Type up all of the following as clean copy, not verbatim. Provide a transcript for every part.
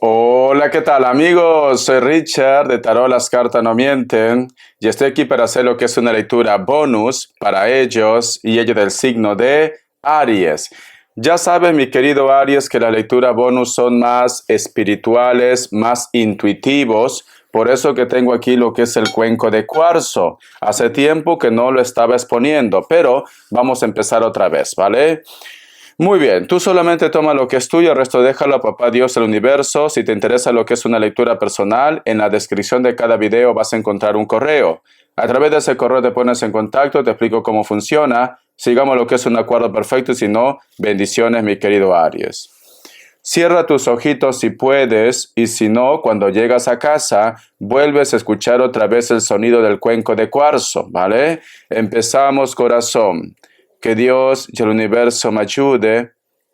Hola, ¿qué tal amigos? Soy Richard de Tarot Las Cartas No Mienten y estoy aquí para hacer lo que es una lectura bonus para ellos y ellos del signo de Aries. Ya sabes, mi querido Aries, que las lecturas bonus son más espirituales, más intuitivos. Por eso que tengo aquí lo que es el cuenco de cuarzo. Hace tiempo que no lo estaba exponiendo, pero vamos a empezar otra vez, ¿vale? Muy bien, tú solamente toma lo que es tuyo, el resto déjalo a Papá Dios del universo. Si te interesa lo que es una lectura personal, en la descripción de cada video vas a encontrar un correo. A través de ese correo te pones en contacto, te explico cómo funciona. Sigamos lo que es un acuerdo perfecto y si no, bendiciones, mi querido Aries. Cierra tus ojitos si puedes y si no, cuando llegas a casa, vuelves a escuchar otra vez el sonido del cuenco de cuarzo, ¿vale? Empezamos, corazón. Que Dios y el universo me ayude,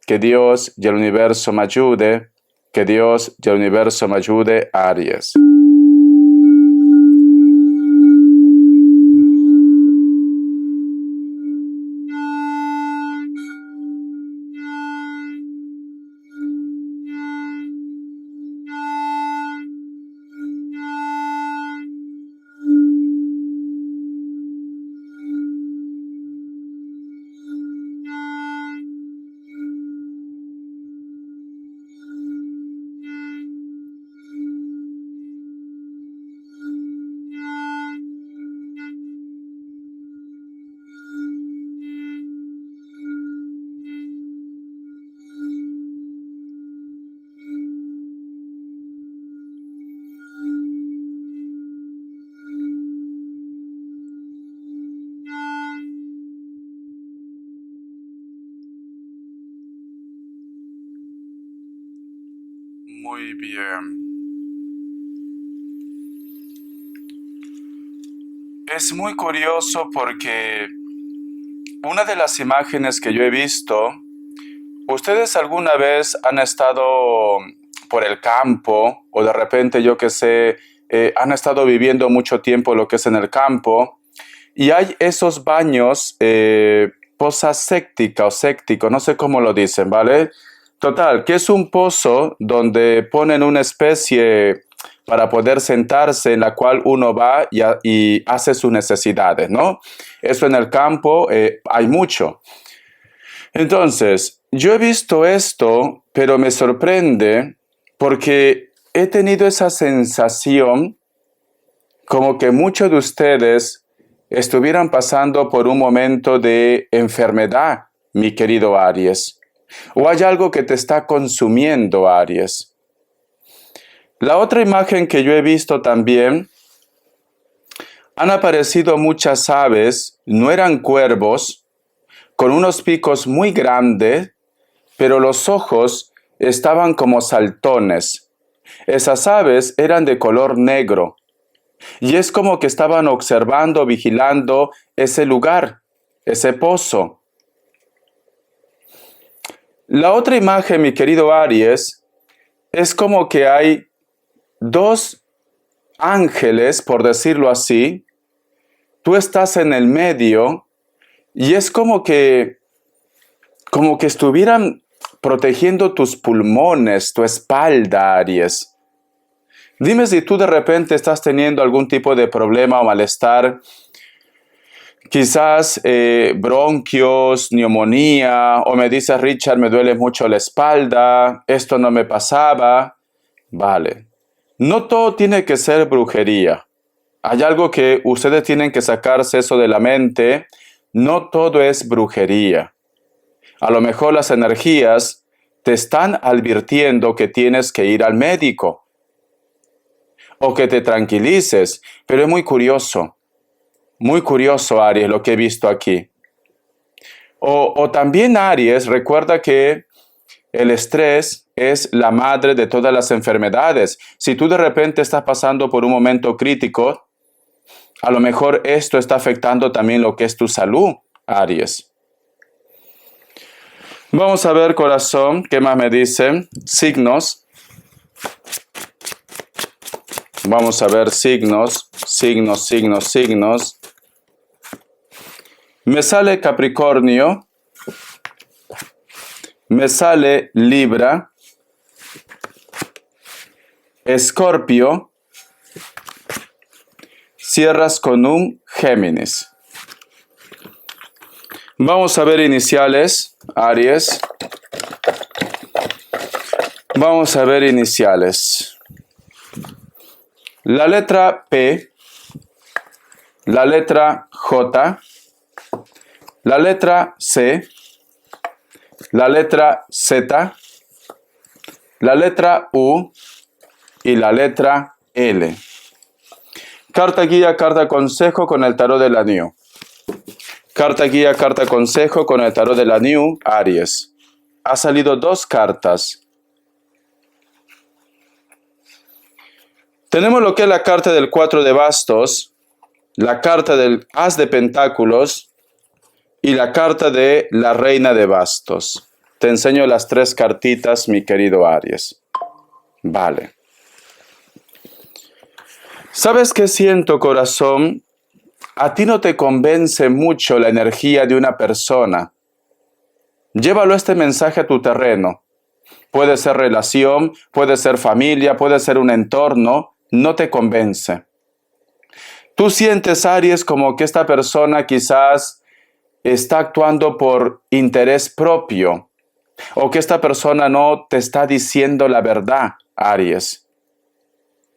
que Dios y el universo me ayude, que Dios y el universo me ayude, Aries. Muy bien. Es muy curioso porque una de las imágenes que yo he visto, ¿ustedes alguna vez han estado por el campo o de repente, yo que sé, han estado viviendo mucho tiempo lo que es en el campo y hay esos baños poza séptica o séptico, no sé cómo lo dicen, ¿vale? Total, que es un pozo donde ponen una especie para poder sentarse en la cual uno va y hace sus necesidades, ¿no? Eso en el campo hay mucho. Entonces, yo he visto esto, pero me sorprende porque he tenido esa sensación como que muchos de ustedes estuvieran pasando por un momento de enfermedad, mi querido Aries. O hay algo que te está consumiendo, Aries. La otra imagen que yo he visto también, han aparecido muchas aves, no eran cuervos, con unos picos muy grandes, pero los ojos estaban como saltones. Esas aves eran de color negro y es como que estaban observando, vigilando ese lugar, ese pozo. La otra imagen, mi querido Aries, es como que hay dos ángeles, por decirlo así. Tú estás en el medio y es como que estuvieran protegiendo tus pulmones, tu espalda, Aries. Dime si tú de repente estás teniendo algún tipo de problema o malestar, quizás bronquios, neumonía, o me dices, Richard, me duele mucho la espalda, esto no me pasaba. Vale, no todo tiene que ser brujería. Hay algo que ustedes tienen que sacarse eso de la mente. No todo es brujería. A lo mejor las energías te están advirtiendo que tienes que ir al médico o que te tranquilices, pero es muy curioso, Aries, lo que he visto aquí. O también, Aries, recuerda que el estrés es la madre de todas las enfermedades. Si tú de repente estás pasando por un momento crítico, a lo mejor esto está afectando también lo que es tu salud, Aries. Vamos a ver, corazón, ¿qué más me dicen? Signos. Vamos a ver signos, signos, signos, signos. Me sale Capricornio, me sale Libra, Escorpio, cierras con un Géminis. Vamos a ver iniciales, Aries. Vamos a ver iniciales. La letra P, la letra J, la letra C, la letra Z, la letra U y la letra L. Carta guía, carta consejo con el tarot de la New. Carta guía, carta consejo con el tarot de la New, Aries. Ha salido 2 cartas. Tenemos lo que es la carta del 4 de bastos, la carta del as de pentáculos y la carta de la reina de bastos. Te enseño las 3 cartitas, mi querido Aries. Vale. ¿Sabes qué siento, corazón? A ti no te convence mucho la energía de una persona. Llévalo este mensaje a tu terreno. Puede ser relación, puede ser familia, puede ser un entorno. No te convence. Tú sientes, Aries, como que esta persona quizás está actuando por interés propio o que esta persona no te está diciendo la verdad, Aries.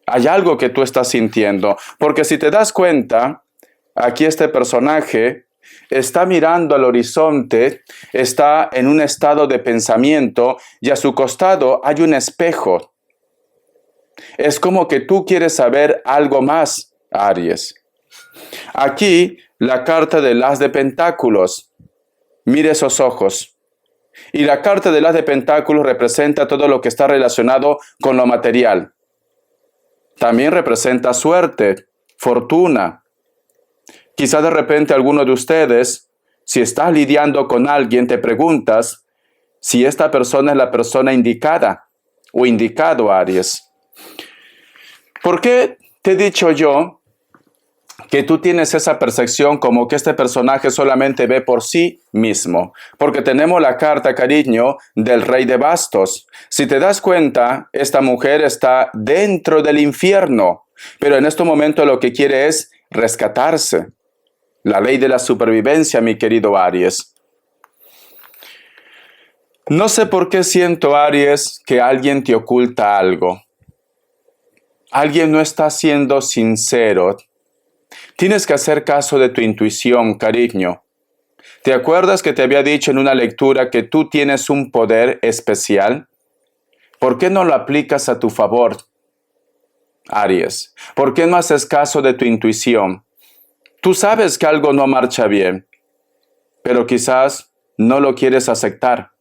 Hay algo que tú estás sintiendo, porque si te das cuenta, aquí este personaje está mirando al horizonte, está en un estado de pensamiento y a su costado hay un espejo. Es como que tú quieres saber algo más, Aries. Aquí la carta del as de pentáculos. Mire esos ojos. Y la carta del as de pentáculos representa todo lo que está relacionado con lo material. También representa suerte, fortuna. Quizás de repente alguno de ustedes, si estás lidiando con alguien, te preguntas si esta persona es la persona indicada o indicado, Aries. ¿Por qué te he dicho yo que tú tienes esa percepción como que este personaje solamente ve por sí mismo? Porque tenemos la carta, cariño, del rey de bastos. Si te das cuenta, esta mujer está dentro del infierno, pero en este momento lo que quiere es rescatarse. La ley de la supervivencia, mi querido Aries. No sé por qué siento, Aries, que alguien te oculta algo. Alguien no está siendo sincero. Tienes que hacer caso de tu intuición, cariño. ¿Te acuerdas que te había dicho en una lectura que tú tienes un poder especial? ¿Por qué no lo aplicas a tu favor, Aries? ¿Por qué no haces caso de tu intuición? Tú sabes que algo no marcha bien, pero quizás no lo quieres aceptar.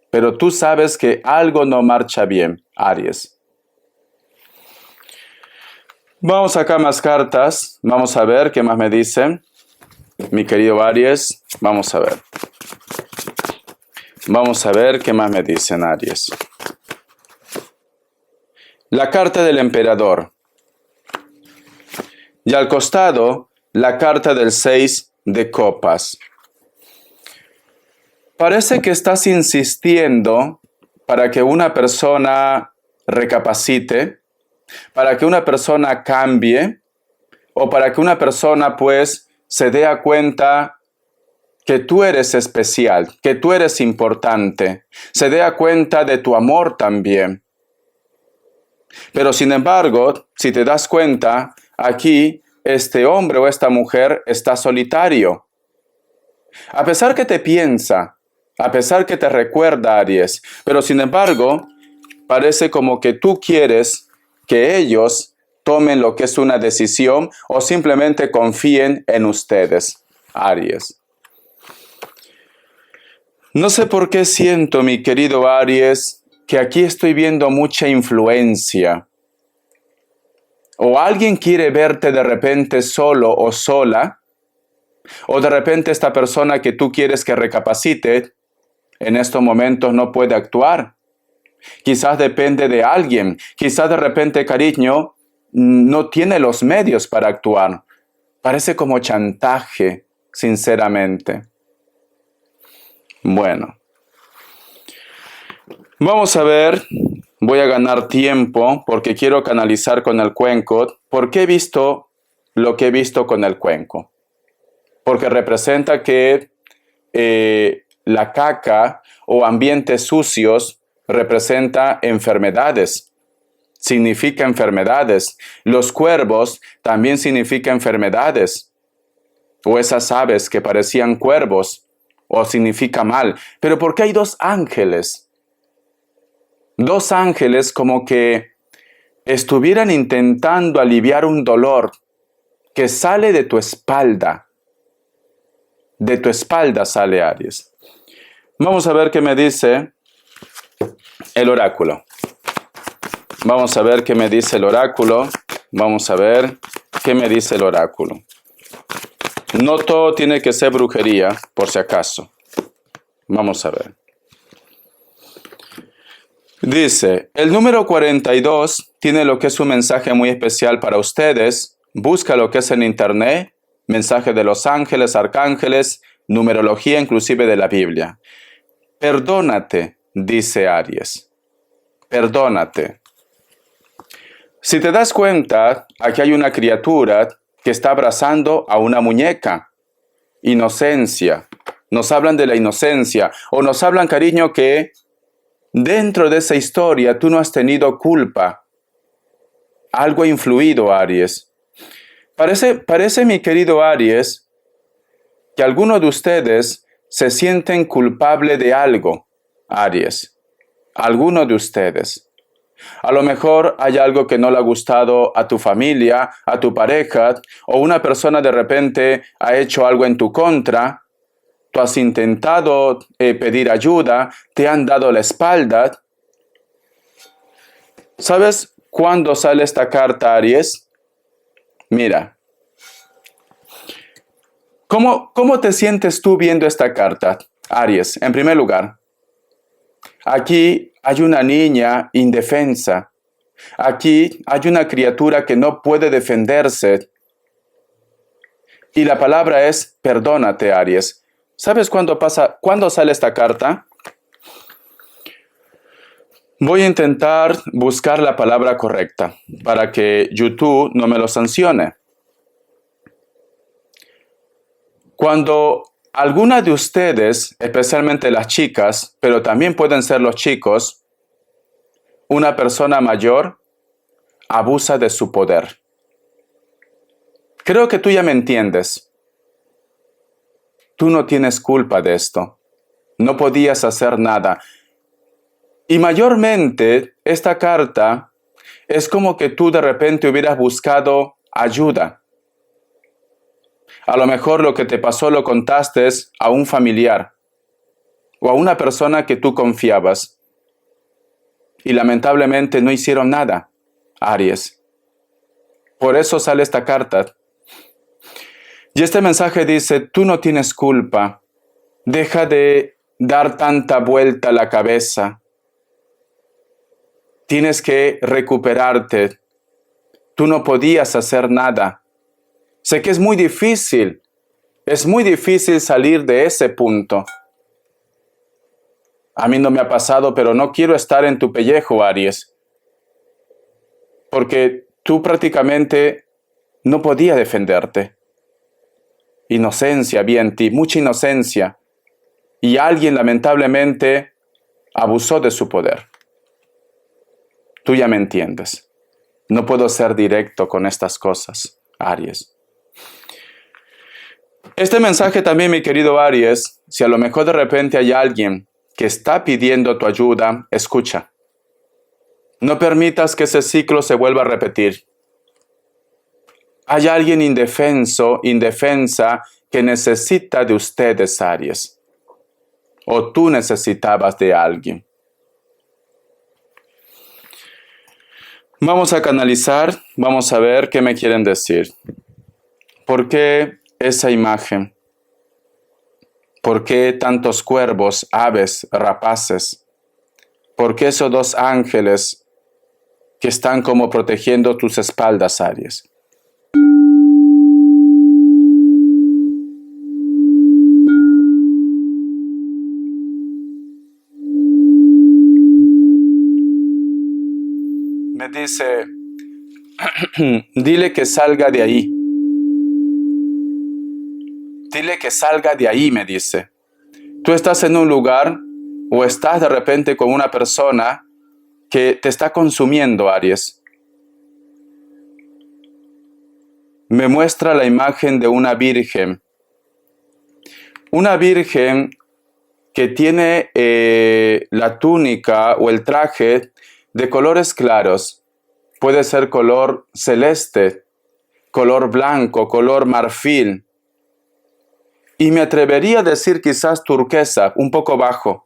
Pero tú sabes que algo no marcha bien, Aries. Vamos acá más cartas. Vamos a ver qué más me dicen. Mi querido Aries, vamos a ver. Vamos a ver qué más me dicen, Aries. La carta del emperador. Y al costado, la carta del 6 de copas. Parece que estás insistiendo para que una persona recapacite, para que una persona cambie, o para que una persona pues se dé cuenta que tú eres especial, que tú eres importante, se dé cuenta de tu amor también. Pero sin embargo, si te das cuenta, aquí este hombre o esta mujer está solitario. A pesar que te piensa, a pesar que te recuerda, Aries, pero sin embargo, parece como que tú quieres que ellos tomen lo que es una decisión o simplemente confíen en ustedes, Aries. No sé por qué siento, mi querido Aries, que aquí estoy viendo mucha influencia. O alguien quiere verte de repente solo o sola, o de repente esta persona que tú quieres que recapacite, en estos momentos no puede actuar. Quizás depende de alguien, quizás de repente, cariño, no tiene los medios para actuar. Parece como chantaje, sinceramente. Bueno, vamos a ver voy a ganar tiempo porque quiero canalizar con el cuenco. ¿Por qué he visto lo que he visto con el cuenco? Porque representa que la caca o ambientes sucios representa enfermedades, significa enfermedades. Los cuervos también significan enfermedades, o esas aves que parecían cuervos, o significa mal. Pero ¿por qué hay dos ángeles? Dos ángeles como que estuvieran intentando aliviar un dolor que sale de tu espalda. De tu espalda sale, Aries. Vamos a ver qué me dice el oráculo. Vamos a ver qué me dice el oráculo. Vamos a ver qué me dice el oráculo. No todo tiene que ser brujería, por si acaso. Vamos a ver. Dice, el número 42 tiene lo que es un mensaje muy especial para ustedes. Busca lo que es en internet, mensaje de los ángeles, arcángeles, numerología inclusive de la Biblia. Perdónate, dice Aries. Perdónate. Si te das cuenta, aquí hay una criatura que está abrazando a una muñeca. Inocencia. Nos hablan de la inocencia. O nos hablan, cariño, que dentro de esa historia tú no has tenido culpa. Algo ha influido, Aries. Parece, mi querido Aries, que algunos de ustedes se sienten culpables de algo, Aries. Algunos de ustedes. A lo mejor hay algo que no le ha gustado a tu familia, a tu pareja, o una persona de repente ha hecho algo en tu contra. Tú has intentado pedir ayuda, te han dado la espalda. ¿Sabes cuándo sale esta carta, Aries? Mira. ¿Cómo te sientes tú viendo esta carta, Aries? En primer lugar, aquí hay una niña indefensa. Aquí hay una criatura que no puede defenderse. Y la palabra es perdónate, Aries. ¿Sabes cuándo sale esta carta? Voy a intentar buscar la palabra correcta para que YouTube no me lo sancione. Cuando alguna de ustedes, especialmente las chicas, pero también pueden ser los chicos, una persona mayor abusa de su poder. Creo que tú ya me entiendes. Tú no tienes culpa de esto. No podías hacer nada. Y mayormente esta carta es como que tú de repente hubieras buscado ayuda. A lo mejor lo que te pasó lo contaste a un familiar o a una persona que tú confiabas. Y lamentablemente no hicieron nada, Aries. Por eso sale esta carta. Y este mensaje dice, tú no tienes culpa. Deja de dar tanta vuelta a la cabeza. Tienes que recuperarte. Tú no podías hacer nada. Sé que es muy difícil salir de ese punto. A mí no me ha pasado, pero no quiero estar en tu pellejo, Aries. Porque tú prácticamente no podías defenderte. Inocencia había en ti, mucha inocencia. Y alguien lamentablemente abusó de su poder. Tú ya me entiendes. No puedo ser directo con estas cosas, Aries. Este mensaje también, mi querido Aries, si a lo mejor de repente hay alguien que está pidiendo tu ayuda, escucha. No permitas que ese ciclo se vuelva a repetir. Hay alguien indefensa, que necesita de ustedes, Aries. O tú necesitabas de alguien. Vamos a canalizar, vamos a ver qué me quieren decir. ¿Por qué esa imagen? ¿Por qué tantos cuervos, aves, rapaces? ¿Por qué esos dos ángeles que están como protegiendo tus espaldas, Aries? me dice, dile que salga de ahí. Dile que salga de ahí, me dice. Tú estás en un lugar o estás de repente con una persona que te está consumiendo, Aries. Me muestra la imagen de una virgen. Una virgen que tiene la túnica o el traje de colores claros. Puede ser color celeste, color blanco, color marfil. Y me atrevería a decir quizás turquesa, un poco bajo.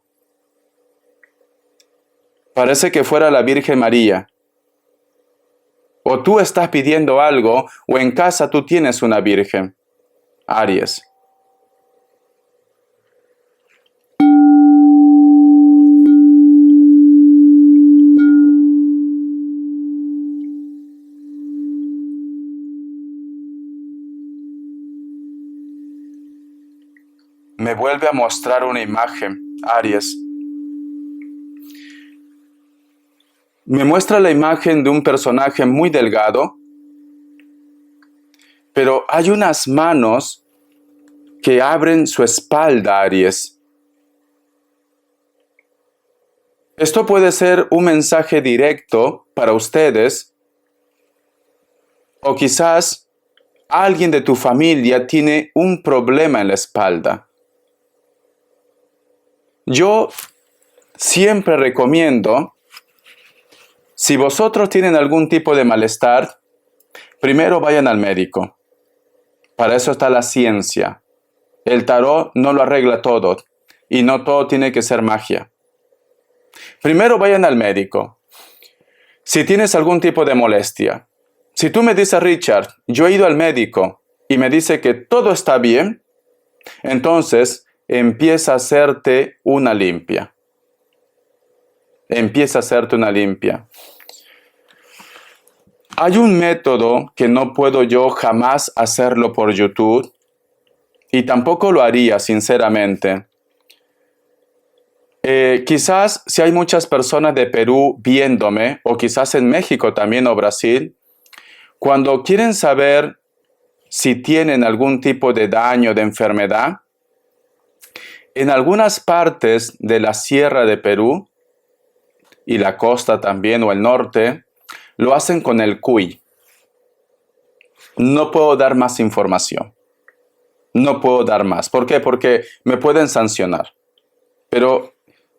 Parece que fuera la Virgen María. O tú estás pidiendo algo, o en casa tú tienes una virgen. Aries. Me vuelve a mostrar una imagen, Aries. Me muestra la imagen de un personaje muy delgado, pero hay unas manos que abren su espalda, Aries. Esto puede ser un mensaje directo para ustedes, o quizás alguien de tu familia tiene un problema en la espalda. Yo siempre recomiendo, si vosotros tienen algún tipo de malestar, primero vayan al médico. Para eso está la ciencia. El tarot no lo arregla todo y no todo tiene que ser magia. Primero vayan al médico. Si tienes algún tipo de molestia, si tú me dices, Richard, yo he ido al médico y me dice que todo está bien, entonces empieza a hacerte una limpia. Empieza a hacerte una limpia. Hay un método que no puedo yo jamás hacerlo por YouTube y tampoco lo haría, sinceramente. Quizás si hay muchas personas de Perú viéndome, o quizás en México también o Brasil, cuando quieren saber si tienen algún tipo de daño, de enfermedad, en algunas partes de la sierra de Perú y la costa también o el norte, lo hacen con el cuy. No puedo dar más información. No puedo dar más. ¿Por qué? Porque me pueden sancionar. Pero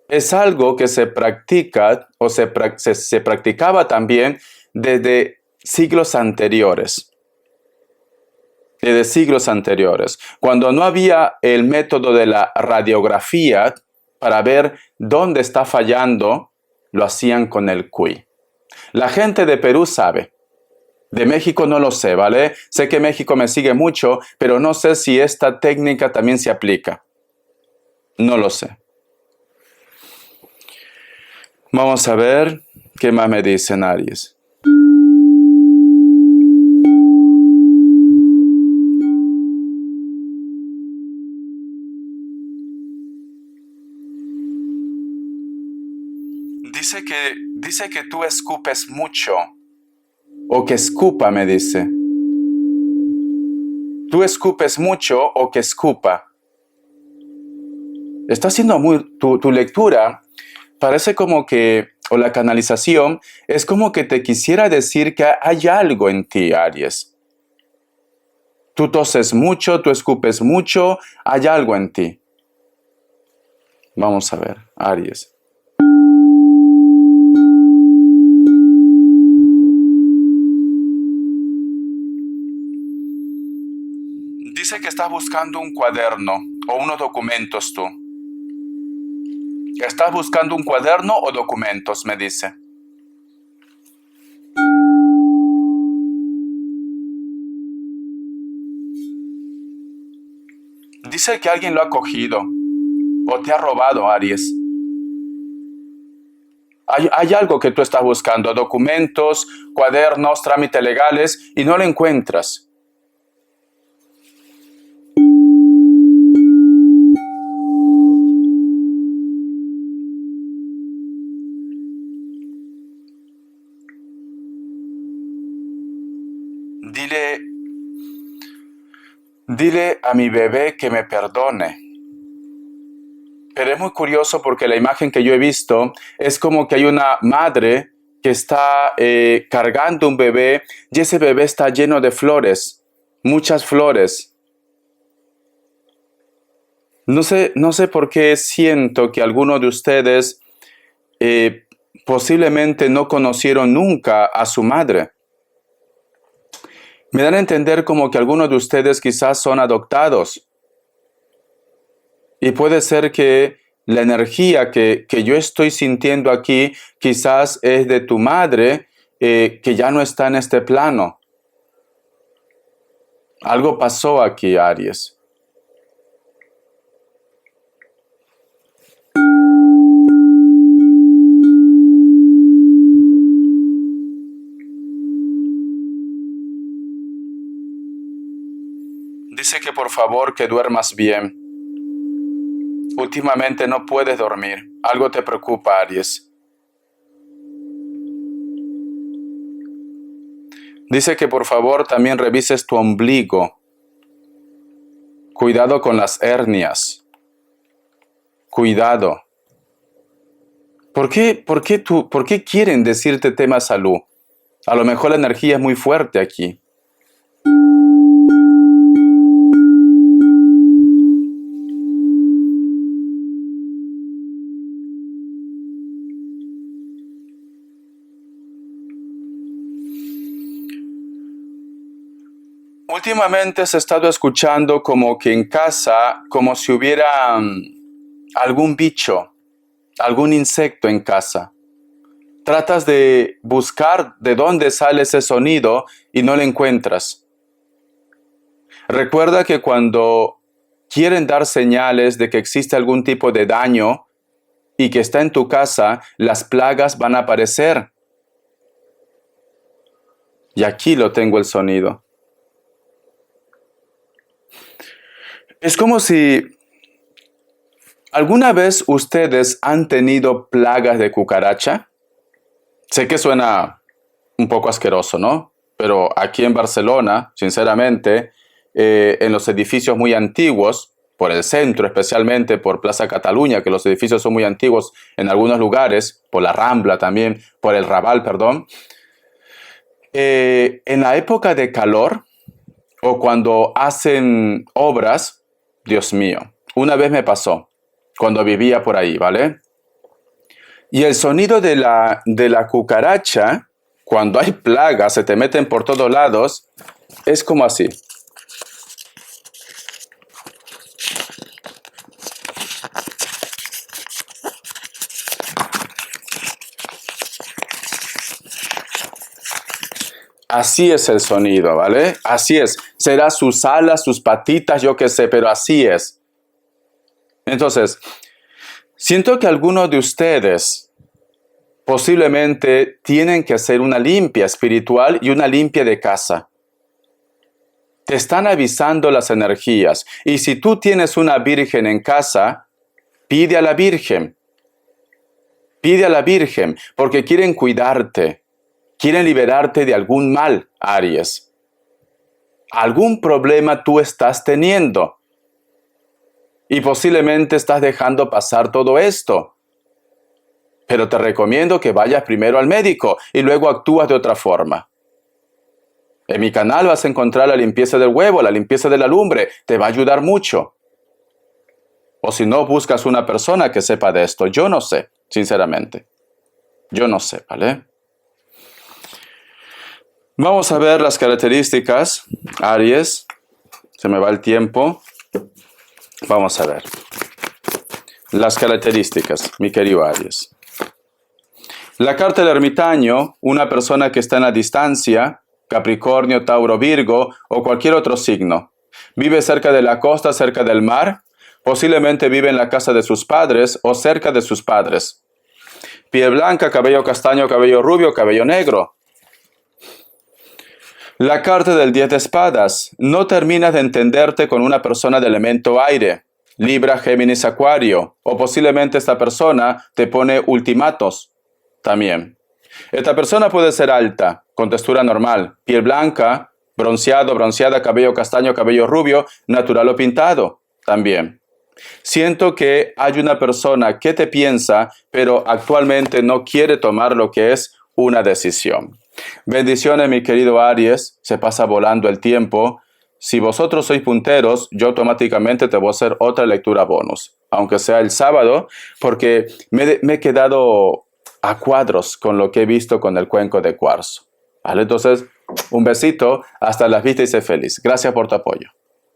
es algo que se practica o se practicaba también desde siglos anteriores. Desde siglos anteriores. Cuando no había el método de la radiografía para ver dónde está fallando, lo hacían con el cuy. La gente de Perú sabe. De México no lo sé, ¿vale? Sé que México me sigue mucho, pero no sé si esta técnica también se aplica. No lo sé. Vamos a ver qué más me dicen, Aries. Dice que tú escupes mucho. O que escupa, me dice. Tú escupes mucho o que escupa. Está haciendo tu lectura. Parece como que, o la canalización, es como que te quisiera decir que hay algo en ti, Aries. Tú toses mucho, tú escupes mucho, hay algo en ti. Vamos a ver, Aries. Dice que estás buscando un cuaderno o unos documentos tú. ¿Estás buscando un cuaderno o documentos? Me dice. Dice que alguien lo ha cogido o te ha robado, Aries. Hay algo que tú estás buscando, documentos, cuadernos, trámites legales, y no lo encuentras. Dile, dile a mi bebé que me perdone. Pero es muy curioso porque la imagen que yo he visto es como que hay una madre que está cargando un bebé y ese bebé está lleno de flores, muchas flores. No sé por qué siento que algunos de ustedes posiblemente no conocieron nunca a su madre. Me dan a entender como que algunos de ustedes quizás son adoptados. Y puede ser que la energía que yo estoy sintiendo aquí quizás es de tu madre que ya no está en este plano. Algo pasó aquí, Aries. Dice que por favor que duermas bien. Últimamente no puedes dormir. Algo te preocupa, Aries. Dice que por favor también revises tu ombligo. Cuidado con las hernias. Cuidado. ¿Por qué quieren decirte tema salud? A lo mejor la energía es muy fuerte aquí. Últimamente se ha estado escuchando como que en casa, como si hubiera algún bicho, algún insecto en casa. Tratas de buscar de dónde sale ese sonido y no lo encuentras. Recuerda que cuando quieren dar señales de que existe algún tipo de daño y que está en tu casa, las plagas van a aparecer. Y aquí lo tengo el sonido. Es como si alguna vez ustedes han tenido plagas de cucaracha. Sé que suena un poco asqueroso, ¿no? Pero aquí en Barcelona, sinceramente, en los edificios muy antiguos, por el centro, especialmente por Plaza Cataluña, que los edificios son muy antiguos en algunos lugares, por la Rambla también, por el Raval, perdón. En la época de calor o cuando hacen obras, Dios mío, una vez me pasó, cuando vivía por ahí, ¿vale? Y el sonido de la cucaracha, cuando hay plagas, se te meten por todos lados, es como así. Así es el sonido, ¿vale? Así es. Será sus alas, sus patitas, yo qué sé, pero así es. Entonces, siento que algunos de ustedes posiblemente tienen que hacer una limpia espiritual y una limpia de casa. Te están avisando las energías. Y si tú tienes una virgen en casa, pide a la virgen. Pide a la virgen porque quieren cuidarte. Quieren liberarte de algún mal, Aries. Algún problema tú estás teniendo. Y posiblemente estás dejando pasar todo esto. Pero te recomiendo que vayas primero al médico y luego actúas de otra forma. En mi canal vas a encontrar la limpieza del huevo, la limpieza de la lumbre. Te va a ayudar mucho. O si no, buscas una persona que sepa de esto. Yo no sé, sinceramente. Yo no sé, ¿vale? Vamos a ver las características, Aries. Se me va el tiempo. Vamos a ver. Las características, mi querido Aries. La carta del ermitaño, una persona que está en la distancia, Capricornio, Tauro, Virgo o cualquier otro signo. Vive cerca de la costa, cerca del mar. Posiblemente vive en la casa de sus padres o cerca de sus padres. Piel blanca, cabello castaño, cabello rubio, cabello negro. La carta del 10 de espadas. No terminas de entenderte con una persona de elemento aire. Libra, Géminis, Acuario. O posiblemente esta persona te pone ultimatos también. Esta persona puede ser alta, con textura normal, piel blanca, bronceado, bronceada, cabello castaño, cabello rubio, natural o pintado también. Siento que hay una persona que te piensa, pero actualmente no quiere tomar lo que es una decisión. Bendiciones, mi querido Aries, se pasa volando el tiempo. Si vosotros sois punteros, yo automáticamente te voy a hacer otra lectura bonus, aunque sea el sábado, porque me he quedado a cuadros con lo que he visto con el cuenco de cuarzo. ¿Vale? Entonces, un besito, hasta las vistas y sé feliz. Gracias por tu apoyo.